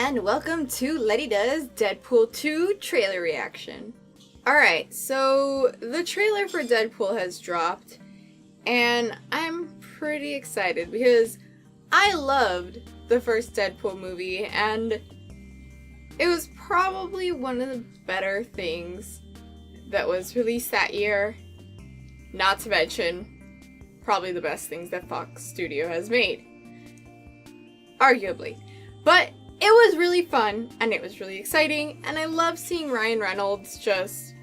and welcome to Lety Does Deadpool 2 trailer reaction. Alright, so the trailer for Deadpool has dropped, and I'm pretty excited because I loved the first Deadpool movie, and it was probably one of the better things that was released that year, not to mention probably the best things that Fox Studio has made. Arguably. But it was really fun, and it was really exciting, and I love seeing Ryan Reynolds just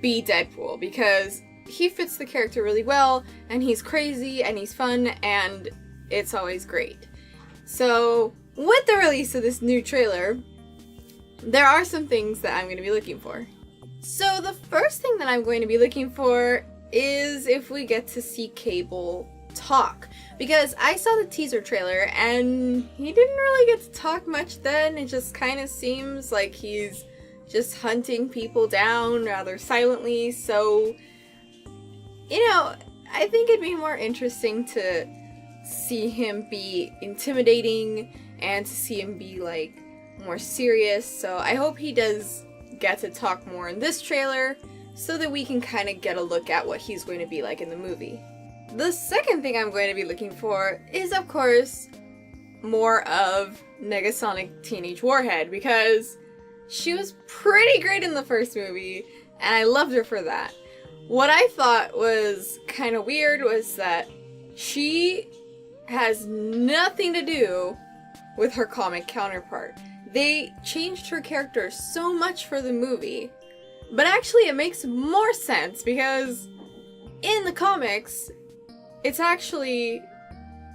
be Deadpool, because he fits the character really well, and he's crazy, and he's fun, and it's always great. So, with the release of this new trailer, there are some things that I'm going to be looking for. So the first thing that I'm going to be looking for is if we get to see Cable talk, because I saw the teaser trailer and he didn't really get to talk much then. It just kind of seems like he's just hunting people down rather silently, so you know, I think it'd be more interesting to see him be intimidating and to see him be like more serious. So I hope he does get to talk more in this trailer so that we can kind of get a look at what he's going to be like in the movie. The second thing I'm going to be looking for is, of course, more of Negasonic Teenage Warhead, because she was pretty great in the first movie, and I loved her for that. What I thought was kind of weird was that she has nothing to do with her comic counterpart. They changed her character so much for the movie, but actually it makes more sense because in the comics, it's actually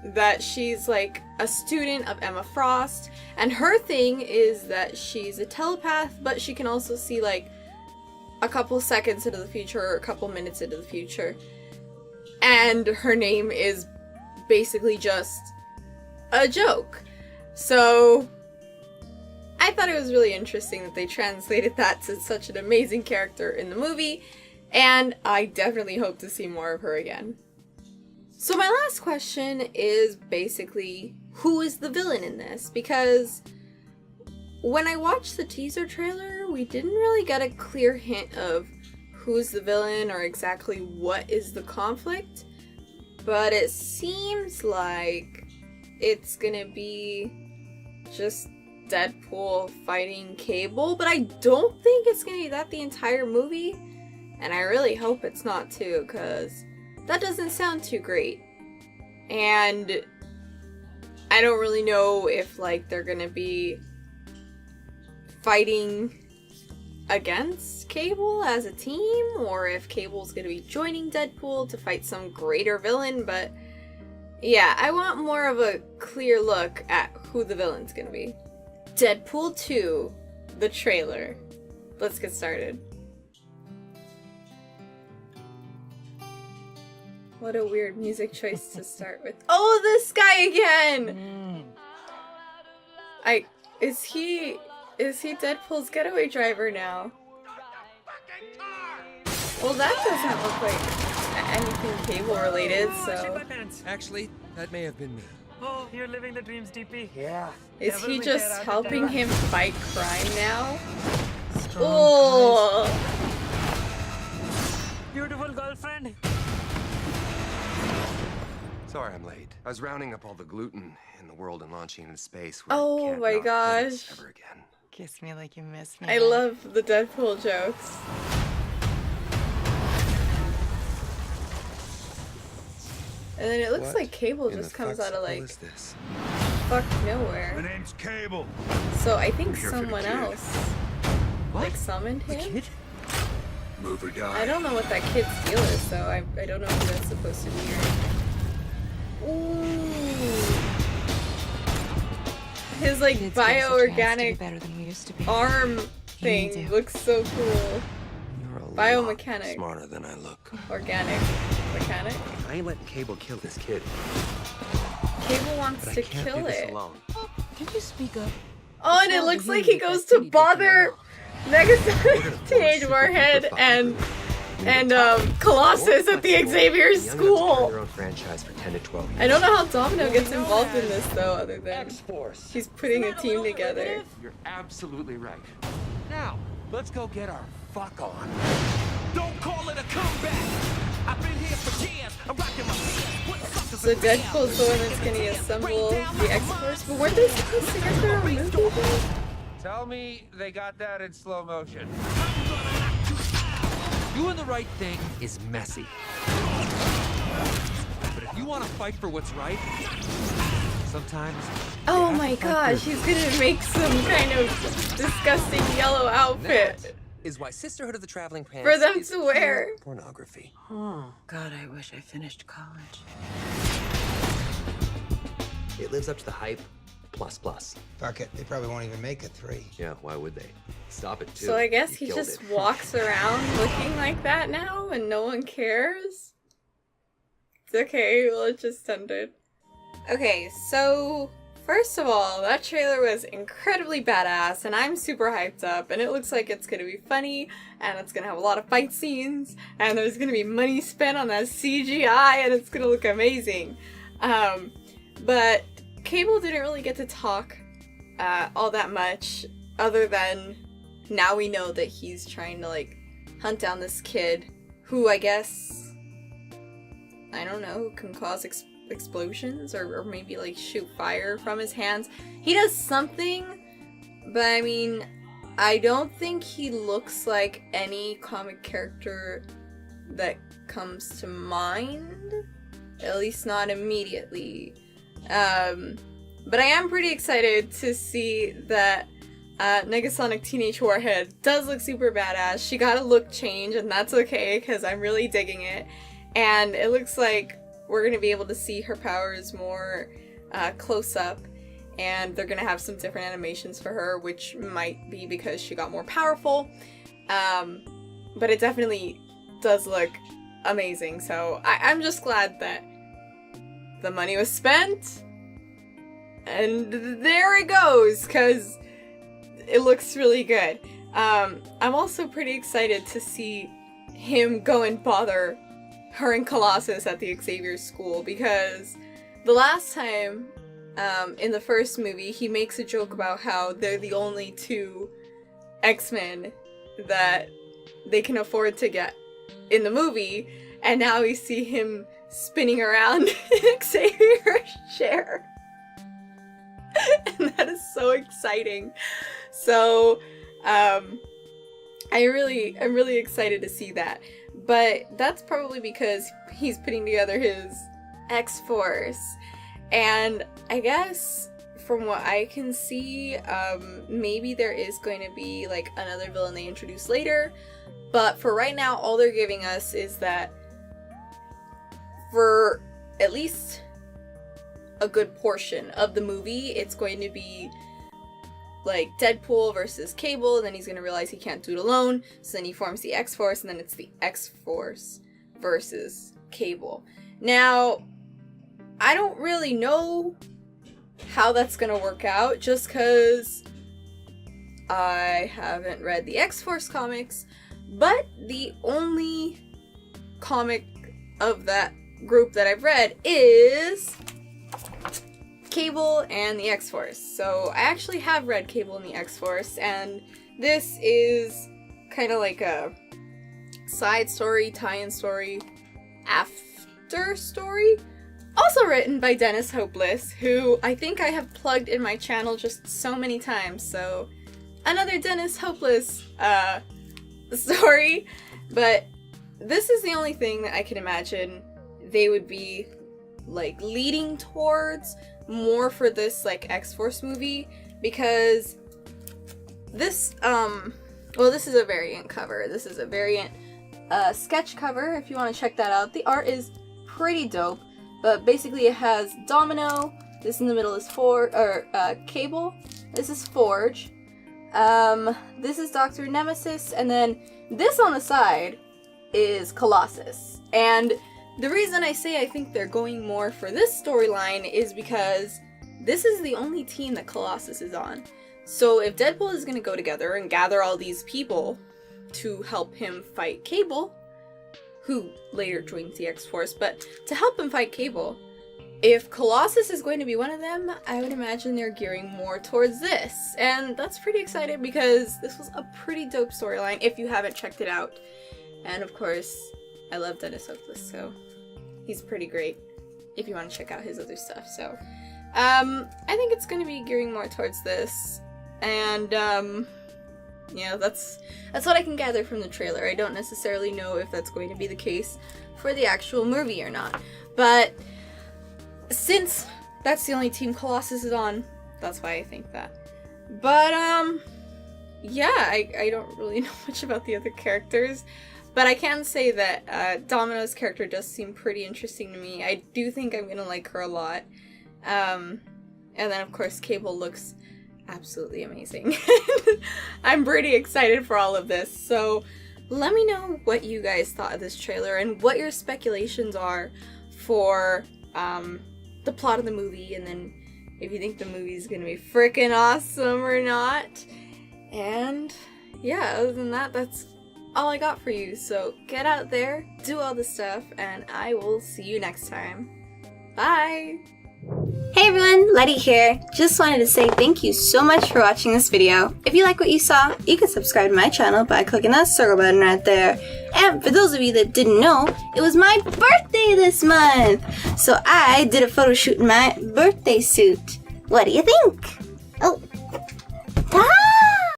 that she's like a student of Emma Frost, and her thing is that she's a telepath, but she can also see like a couple seconds into the future or a couple minutes into the future. And her name is basically just a joke. So I thought it was really interesting that they translated that to such an amazing character in the movie, and I definitely hope to see more of her again. So my last question is basically, who is the villain in this? Because when I watched the teaser trailer, we didn't really get a clear hint of who's the villain or exactly what is the conflict, but it seems like it's gonna be just Deadpool fighting Cable, but I don't think it's gonna be that the entire movie, and I really hope it's not too, because that doesn't sound too great. And I don't really know if like they're gonna be fighting against Cable as a team, or if Cable's gonna be joining Deadpool to fight some greater villain, but yeah, I want more of a clear look at who the villain's gonna be. Deadpool 2, the trailer. Let's get started. What a weird music choice to start with. Oh, this guy again! Is he Deadpool's getaway driver now? Well, that doesn't look like anything Cable related, so... Actually, that may have been me. Oh, you're living the dreams, DP. Yeah. Is he just helping him fight crime now? Strong Oh! Beautiful girlfriend. Sorry I'm late. I was rounding up all the gluten in the world and launching into space. Where Oh I can't my not gosh. ever again. Kiss me like you miss me. I love the Deadpool jokes. And then it looks What like Cable in just the comes out of fuck's like is this? fuck My nowhere. name's Cable. So I think I'm here for the someone kid. else like summoned The him. kid? Move or die. I don't know what that kid's deal is, though. I don't know who that's supposed to be or anything. Ooh. His like Kids give us a chance to bioorganic be better than we used to be. arm You thing do. looks so cool. You're a lot Biomechanic. smarter than I look. Organic. Mechanic. I ain't letting Cable kill this kid. Cable wants But to I can't kill do this it. alone. Did you speak up? Oh, and it looks like he goes to bother Negasonic Teenage Warhead and and Colossus at the Xaviers School. Their own franchise for 10 to 12 years. I don't know how Domino gets involved in this though, other than X-Force. he's putting a team together. You're absolutely right. Now, let's go get our fuck on. Don't call it a comeback. I've been here for years. I'm rocking my hands. So Deadpool's the one that's gonna assemble the X-Force, but weren't they supposed to get their own movie though? Tell me they got that in slow motion. Doing the right thing is messy. But if you want to fight for what's right, sometimes. Oh my gosh, he's gonna make some kind of disgusting yellow outfit Is why Sisterhood of the Traveling Pants for them is to wear. pornography. Oh, God, I wish I finished college. It lives up to the hype, plus. Fuck it, they probably won't even make a 3. Yeah, why would they? Stop it too. So I guess You he killed just it. walks around looking like that now and no one cares? It's okay, we'll just send it. Okay, so first of all, that trailer was incredibly badass and I'm super hyped up and it looks like it's gonna be funny and it's gonna have a lot of fight scenes and there's gonna be money spent on that CGI and it's gonna look amazing. But Cable didn't really get to talk all that much other than now we know that he's trying to like hunt down this kid who I guess, I don't know, can cause explosions or maybe like shoot fire from his hands. He does something, but I mean, I don't think he looks like any comic character that comes to mind, at least not immediately. But I am pretty excited to see that Negasonic Teenage Warhead does look super badass. She got a look change, and that's okay, because I'm really digging it. And it looks like we're going to be able to see her powers more close up, and they're going to have some different animations for her, which might be because she got more powerful. But it definitely does look amazing, so I'm just glad that the money was spent. And there it goes, because it looks really good. I'm also pretty excited to see him go and bother her and Colossus at the Xaviers School, because the last time in the first movie he makes a joke about how they're the only 2 X-Men that they can afford to get in the movie, and now we see him spinning around in Xavier's chair. And that is so exciting. So I'm really excited to see that. But that's probably because he's putting together his X-Force. And I guess from what I can see, maybe there is going to be like another villain they introduce later. But for right now, all they're giving us is that for at least a good portion of the movie, it's going to be like Deadpool versus Cable, and then he's going to realize he can't do it alone, so then he forms the X-Force, and then it's the X-Force versus Cable. Now, I don't really know how that's going to work out, just because I haven't read the X-Force comics, but the only comic of that group that I've read is Cable and the X-Force. So I actually have read Cable and the X-Force, and this is kind of like a side story, tie-in story, after story. Also written by Dennis Hopeless, who I think I have plugged in my channel just so many times, so another Dennis Hopeless story. But this is the only thing that I can imagine they would be like leading towards more for this like X-Force movie, because this well, this is a variant cover. This is a variant sketch cover if you want to check that out. The art is pretty dope, but basically it has Domino, this in the middle is Cable, this is Forge, this is Dr. Nemesis, and then this on the side is Colossus. And the reason I say I think they're going more for this storyline is because this is the only team that Colossus is on. So if Deadpool is going to go together and gather all these people to help him fight Cable, who later joins the X-Force, but to help him fight Cable. If Colossus is going to be one of them, I would imagine they're gearing more towards this. And that's pretty exciting because this was a pretty dope storyline if you haven't checked it out. And of course, I love Dennis Hopeless, so he's pretty great if you want to check out his other stuff. So, I think it's going to be gearing more towards this. And, yeah, that's what I can gather from the trailer. I don't necessarily know if that's going to be the case for the actual movie or not. But since that's the only team Colossus is on, that's why I think that. But, yeah, I don't really know much about the other characters, but I can say that Domino's character does seem pretty interesting to me. I do think I'm gonna like her a lot. And then, of course, Cable looks absolutely amazing. I'm pretty excited for all of this, so let me know what you guys thought of this trailer and what your speculations are for, the plot of the movie, and then if you think the movie's gonna be freaking awesome or not. And yeah, other than that, that's all I got for you. So get out there, do all the stuff, and I will see you next time. Bye! Hey everyone, Lety here. Just wanted to say thank you so much for watching this video. If you like what you saw, you can subscribe to my channel by clicking that circle button right there. And for those of you that didn't know, it was my birthday this month! So I did a photo shoot in my birthday suit. What do you think? Oh,